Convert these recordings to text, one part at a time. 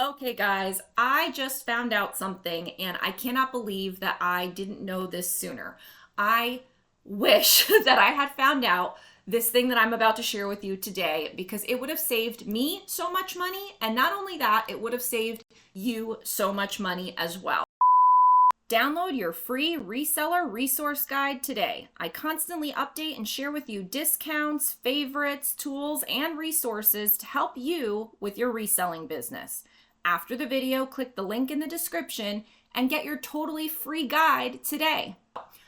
Okay, guys, I just found out something and I cannot believe that I didn't know this sooner. I wish that I had found out this thing that I'm about to share with you today because it would have saved me so much money. And not only that, it would have saved you so much money as well. Download your free reseller resource guide today. I constantly update and share with you discounts, favorites, tools, and resources to help you with your reselling business. After the video, click the link in the description and get your totally free guide today.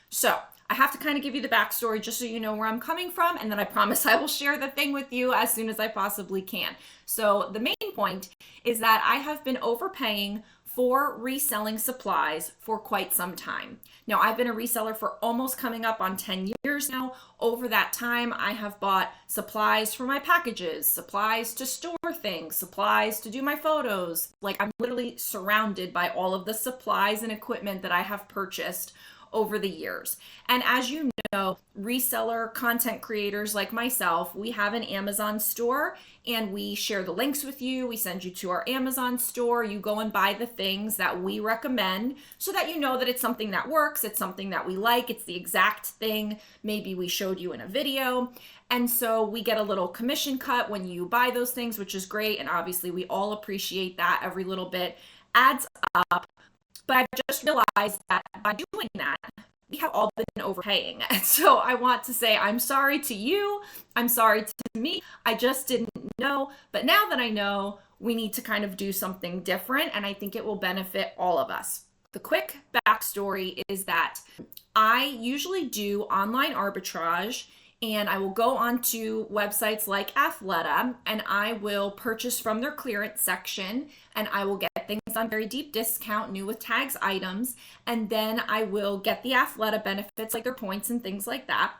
So I have to kind of give you the backstory just so you know where I'm coming from, and then I promise I will share the thing with you as soon as I possibly can. So the main point is that I have been overpaying for reselling supplies for quite some time. Now, I've been a reseller for almost coming up on 10 years now. Over that time, I have bought supplies for my packages, supplies to store things, supplies to do my photos. Like, I'm literally surrounded by all of the supplies and equipment that I have purchased over the years. And as you know, reseller content creators like myself, we have an Amazon store and we share the links with you. We send you to our Amazon store. You go and buy the things that we recommend so that you know that it's something that works. It's something that we like. It's the exact thing maybe we showed you in a video. And so we get a little commission cut when you buy those things, which is great. And obviously we all appreciate that. Every little bit adds up. But I've just realized that by doing that, we have all been overpaying. And so I want to say I'm sorry to you. I'm sorry to me. I just didn't know. But now that I know, we need to kind of do something different. And I think it will benefit all of us. The quick backstory is that I usually do online arbitrage. And I will go onto websites like Athleta and I will purchase from their clearance section and I will get things on very deep discount, new with tags items. And then I will get the Athleta benefits like their points and things like that.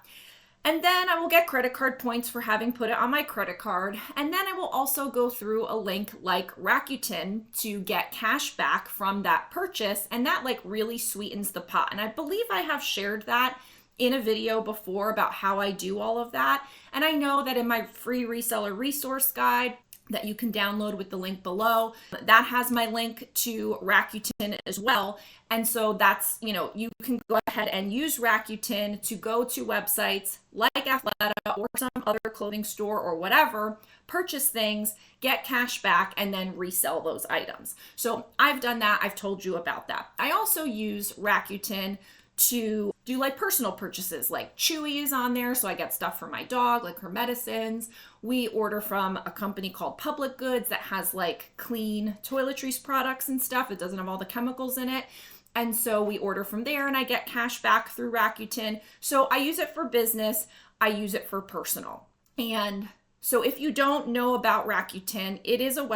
And then I will get credit card points for having put it on my credit card. And then I will also go through a link like Rakuten to get cash back from that purchase. And that like really sweetens the pot. And I believe I have shared that in a video before about how I do all of that. And I know that in my free reseller resource guide that you can download with the link below, that has my link to Rakuten as well. And so that's, you can go ahead and use Rakuten to go to websites like Athleta or some other clothing store or whatever, purchase things, get cash back, and then resell those items. So I've done that. I've told you about that. I also use Rakuten to do like personal purchases, like Chewy is on there, so I get stuff for my dog, like her medicines. We order from a company called Public Goods that has like clean toiletries products and stuff. It doesn't have all the chemicals in it. And so we order from there and I get cash back through Rakuten. So I use it for business. I use it for personal. And so if you don't know about Rakuten, it is a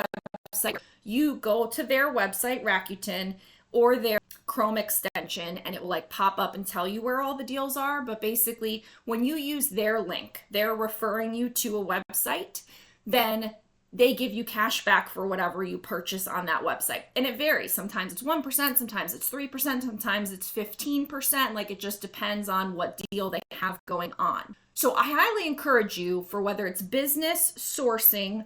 website. You go to their website, Rakuten, or their Chrome extension, and it will like pop up and tell you where all the deals are. But basically, when you use their link, they're referring you to a website, then they give you cash back for whatever you purchase on that website. And it varies. Sometimes it's 1%, sometimes it's 3%, sometimes it's 15%. Like it just depends on what deal they have going on. So I highly encourage you, for whether it's business sourcing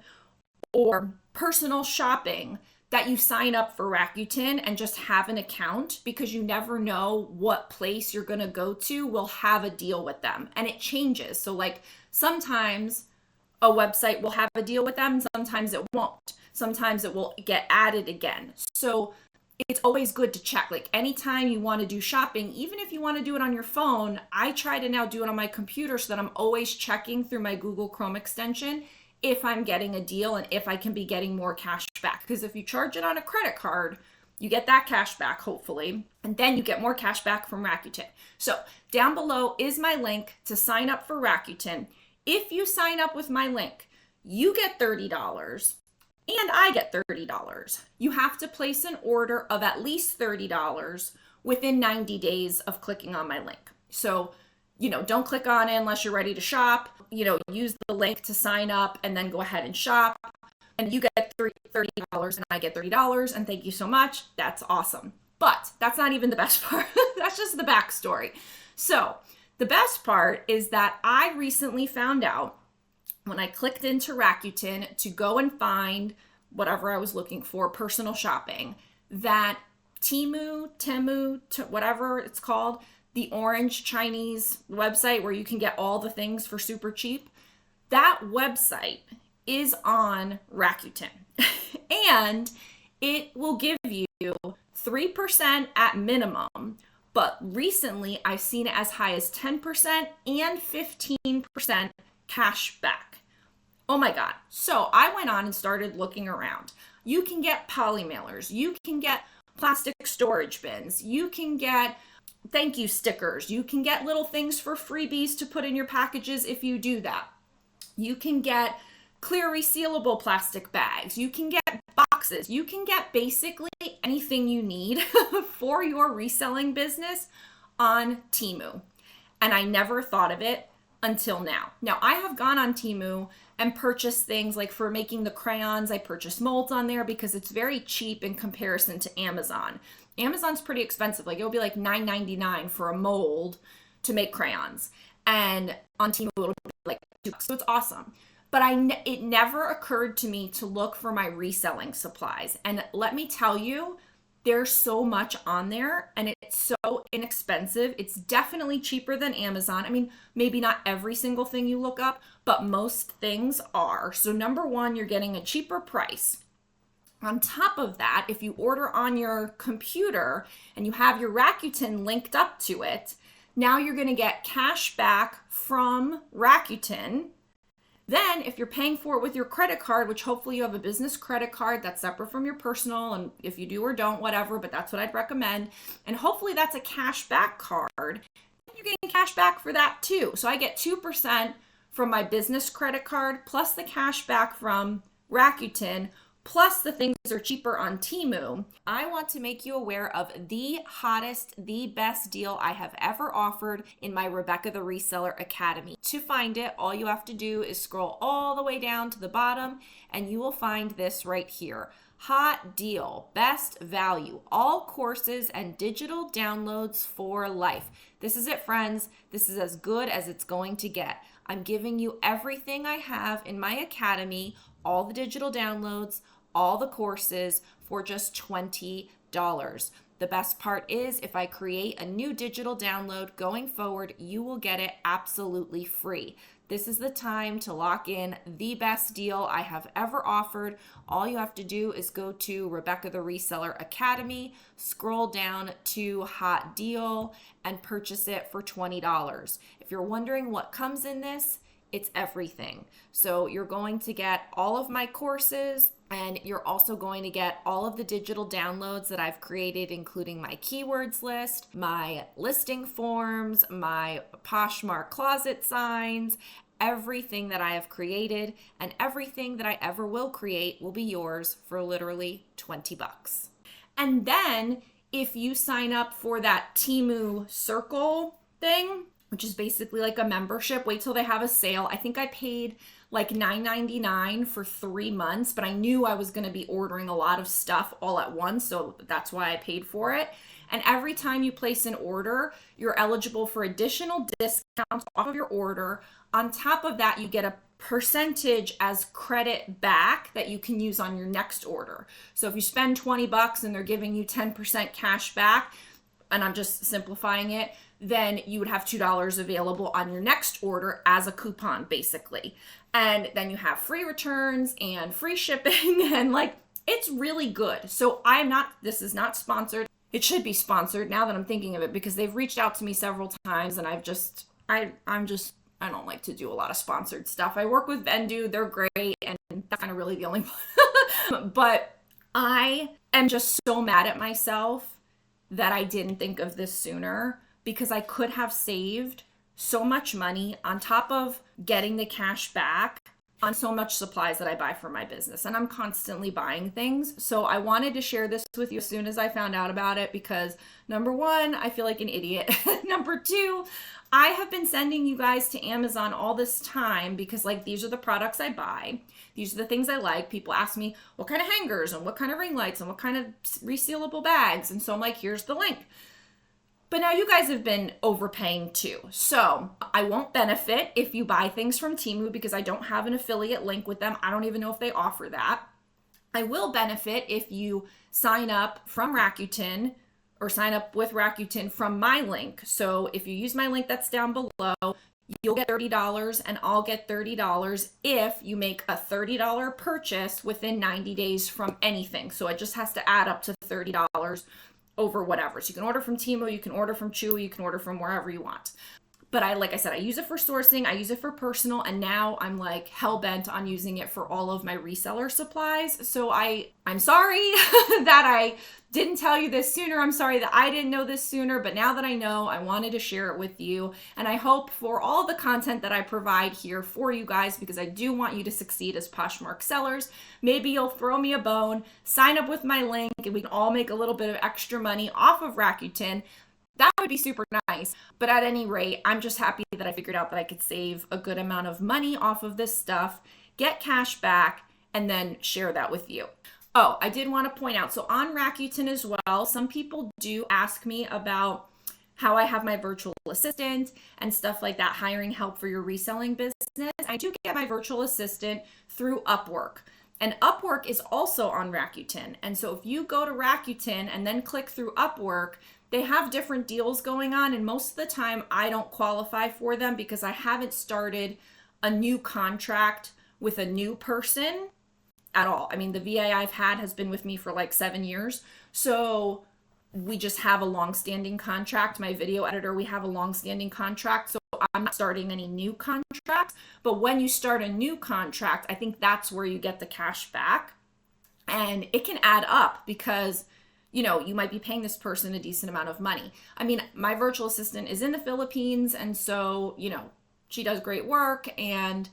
or personal shopping, that you sign up for Rakuten and just have an account, because you never know what place you're going to go to will have a deal with them and it changes. So like sometimes a website will have a deal with them, sometimes it won't. Sometimes it will get added again. So it's always good to check. Like anytime you want to do shopping, even if you want to do it on your phone, I try to now do it on my computer so that I'm always checking through my Google Chrome extension if I'm getting a deal and if I can be getting more cash back. Because if you charge it on a credit card, you get that cash back, hopefully, and then you get more cash back from Rakuten. So down below is my link to sign up for Rakuten. If you sign up with my link, you get $30 and I get $30. You have to place an order of at least $30 within 90 days of clicking on my link. So don't click on it unless you're ready to shop. Use the link to sign up and then go ahead and shop. And you get $30 and I get $30. And thank you so much. That's awesome. But that's not even the best part. That's just the backstory. So the best part is that I recently found out when I clicked into Rakuten to go and find whatever I was looking for, personal shopping, that Teemu, whatever it's called, the orange Chinese website where you can get all the things for super cheap, that website is on Rakuten. And it will give you 3% at minimum, but recently I've seen it as high as 10% and 15% cash back. Oh my God. So I went on and started looking around. You can get poly mailers. You can get plastic storage bins. You can get thank you stickers. You can get little things for freebies to put in your packages if you do that. You can get clear resealable plastic bags. You can get boxes. You can get basically anything you need for your reselling business on Teemu. And I never thought of it until now. Now, I have gone on Teemu and purchased things like for making the crayons. I purchased molds on there because it's very cheap in comparison to Amazon. Amazon's pretty expensive. Like, it'll be like $9.99 for a mold to make crayons. And on Teemu, it'll be like $2. So it's awesome. But it never occurred to me to look for my reselling supplies. And let me tell you, there's so much on there and it's so inexpensive. It's definitely cheaper than Amazon. I mean, maybe not every single thing you look up, but most things are. So number one, you're getting a cheaper price. On top of that, if you order on your computer and you have your Rakuten linked up to it, now you're going to get cash back from Rakuten. Then if you're paying for it with your credit card, which hopefully you have a business credit card that's separate from your personal, and if you do or don't, whatever, but that's what I'd recommend. And hopefully that's a cash back card. You're getting cash back for that too. So I get 2% from my business credit card plus the cash back from Rakuten, plus the things are cheaper on Teemu. I want to make you aware of the hottest, the best deal I have ever offered in my Rebecca the Reseller Academy. To find it, all you have to do is scroll all the way down to the bottom and you will find this right here. Hot deal, best value, all courses and digital downloads for life. This is it, friends. This is as good as it's going to get. I'm giving you everything I have in my academy, all the digital downloads, all the courses for just $20. The best part is if I create a new digital download going forward, you will get it absolutely free. This is the time to lock in the best deal I have ever offered. All you have to do is go to Rebecca the Reseller Academy, scroll down to Hot Deal, and purchase it for $20. If you're wondering what comes in this, it's everything. So you're going to get all of my courses, and you're also going to get all of the digital downloads that I've created, including my keywords list, my listing forms, my Poshmark closet signs. Everything that I have created and everything that I ever will create will be yours for literally $20. And then if you sign up for that Teemu Circle thing, which is basically like a membership, wait till they have a sale. I think I paid like $9.99 for 3 months, but I knew I was going to be ordering a lot of stuff all at once, so that's why I paid for it. And every time you place an order, you're eligible for additional discounts off of your order. On top of that, you get a percentage as credit back that you can use on your next order. So if you spend $20 and they're giving you 10% cash back, and I'm just simplifying it, then you would have $2 available on your next order as a coupon, basically. And then you have free returns and free shipping, and like, it's really good. So this is not sponsored. It should be sponsored now that I'm thinking of it, because they've reached out to me several times, and I don't like to do a lot of sponsored stuff. I work with Vendu, they're great, and that's kind of really the only one. But I am just so mad at myself that I didn't think of this sooner, because I could have saved so much money on top of getting the cash back on so much supplies that I buy for my business. And I'm constantly buying things. So I wanted to share this with you as soon as I found out about it, because number one, I feel like an idiot. Number two, I have been sending you guys to Amazon all this time because like, these are the products I buy. These are the things I like. People ask me what kind of hangers and what kind of ring lights and what kind of resealable bags. And so I'm like, here's the link. But now you guys have been overpaying too. So I won't benefit if you buy things from Teemu because I don't have an affiliate link with them. I don't even know if they offer that. I will benefit if you sign up from Rakuten or sign up with Rakuten from my link. So if you use my link that's down below, you'll get $30 and I'll get $30 if you make a $30 purchase within 90 days from anything. So it just has to add up to $30 over whatever. So you can order from Teemu, you can order from Chewy, you can order from wherever you want. But like I said, I use it for sourcing, I use it for personal, and now I'm like hell bent on using it for all of my reseller supplies. So I'm sorry that I didn't tell you this sooner. I'm sorry that I didn't know this sooner, but now that I know, I wanted to share it with you. And I hope for all the content that I provide here for you guys, because I do want you to succeed as Poshmark sellers, maybe you'll throw me a bone, sign up with my link, and we can all make a little bit of extra money off of Rakuten. That would be super nice. But at any rate, I'm just happy that I figured out that I could save a good amount of money off of this stuff, get cash back, and then share that with you. Oh, I did want to point out, so on Rakuten as well, some people do ask me about how I have my virtual assistant and stuff like that, hiring help for your reselling business. I do get my virtual assistant through Upwork. And Upwork is also on Rakuten. And so if you go to Rakuten and then click through Upwork, they have different deals going on, and most of the time I don't qualify for them because I haven't started a new contract with a new person at all. I mean, the VA I've had has been with me for like 7 years. So we just have a long-standing contract. My video editor, we have a long-standing contract. So I'm not starting any new contracts. But when you start a new contract, I think that's where you get the cash back. And it can add up because you might be paying this person a decent amount of money. I mean, my virtual assistant is in the Philippines, and so, she does great work, and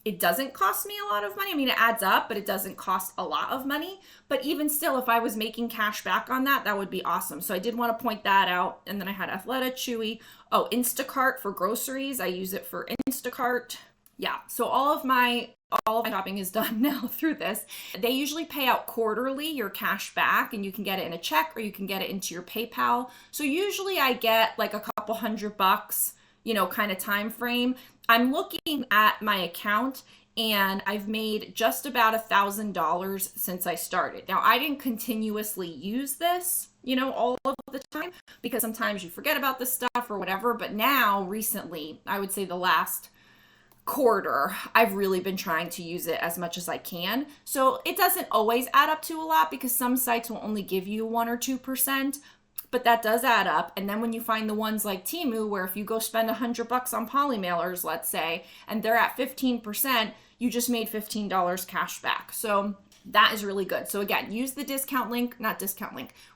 it doesn't cost me a lot of money. I mean, it adds up, but it doesn't cost a lot of money. But even still, if I was making cash back on that, that would be awesome. So I did want to point that out. And then I had Athleta, Chewy. Oh, Instacart for groceries. I use it for Instacart. Yeah, so all of my shopping is done now through this. They usually pay out quarterly your cash back, and you can get it in a check or you can get it into your PayPal. So usually I get like a couple $100, kind of time frame. I'm looking at my account and I've made just about $1,000 since I started. Now, I didn't continuously use this, all of the time, because sometimes you forget about this stuff or whatever. But now recently, I would say the last quarter, I've really been trying to use it as much as I can. So it doesn't always add up to a lot because some sites will only give you 1 or 2%, but that does add up. And then when you find the ones like Teemu, where if you go spend $100 on poly mailers, let's say, and they're at 15%, you just made $15 cash back. So that is really good. So again, use the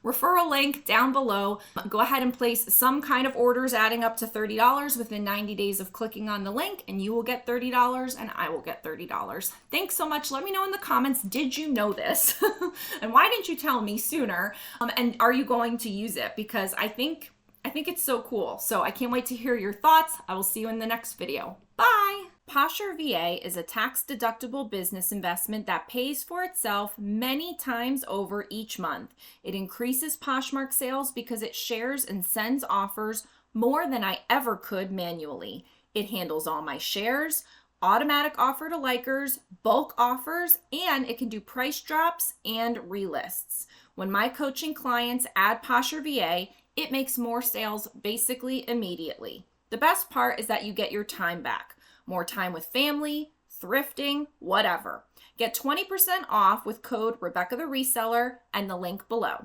referral link down below. Go ahead and place some kind of orders adding up to $30 within 90 days of clicking on the link, and you will get $30 and I will get $30. Thanks so much. Let me know in the comments, did you know this? And why didn't you tell me sooner? And are you going to use it? Because I think it's so cool. So I can't wait to hear your thoughts. I will see you in the next video. Bye. Posher VA is a tax-deductible business investment that pays for itself many times over each month. It increases Poshmark sales because it shares and sends offers more than I ever could manually. It handles all my shares, automatic offer to likers, bulk offers, and it can do price drops and relists. When my coaching clients add Posher VA, it makes more sales basically immediately. The best part is that you get your time back. More time with family, thrifting, whatever. Get 20% off with code Rebecca the Reseller and the link below.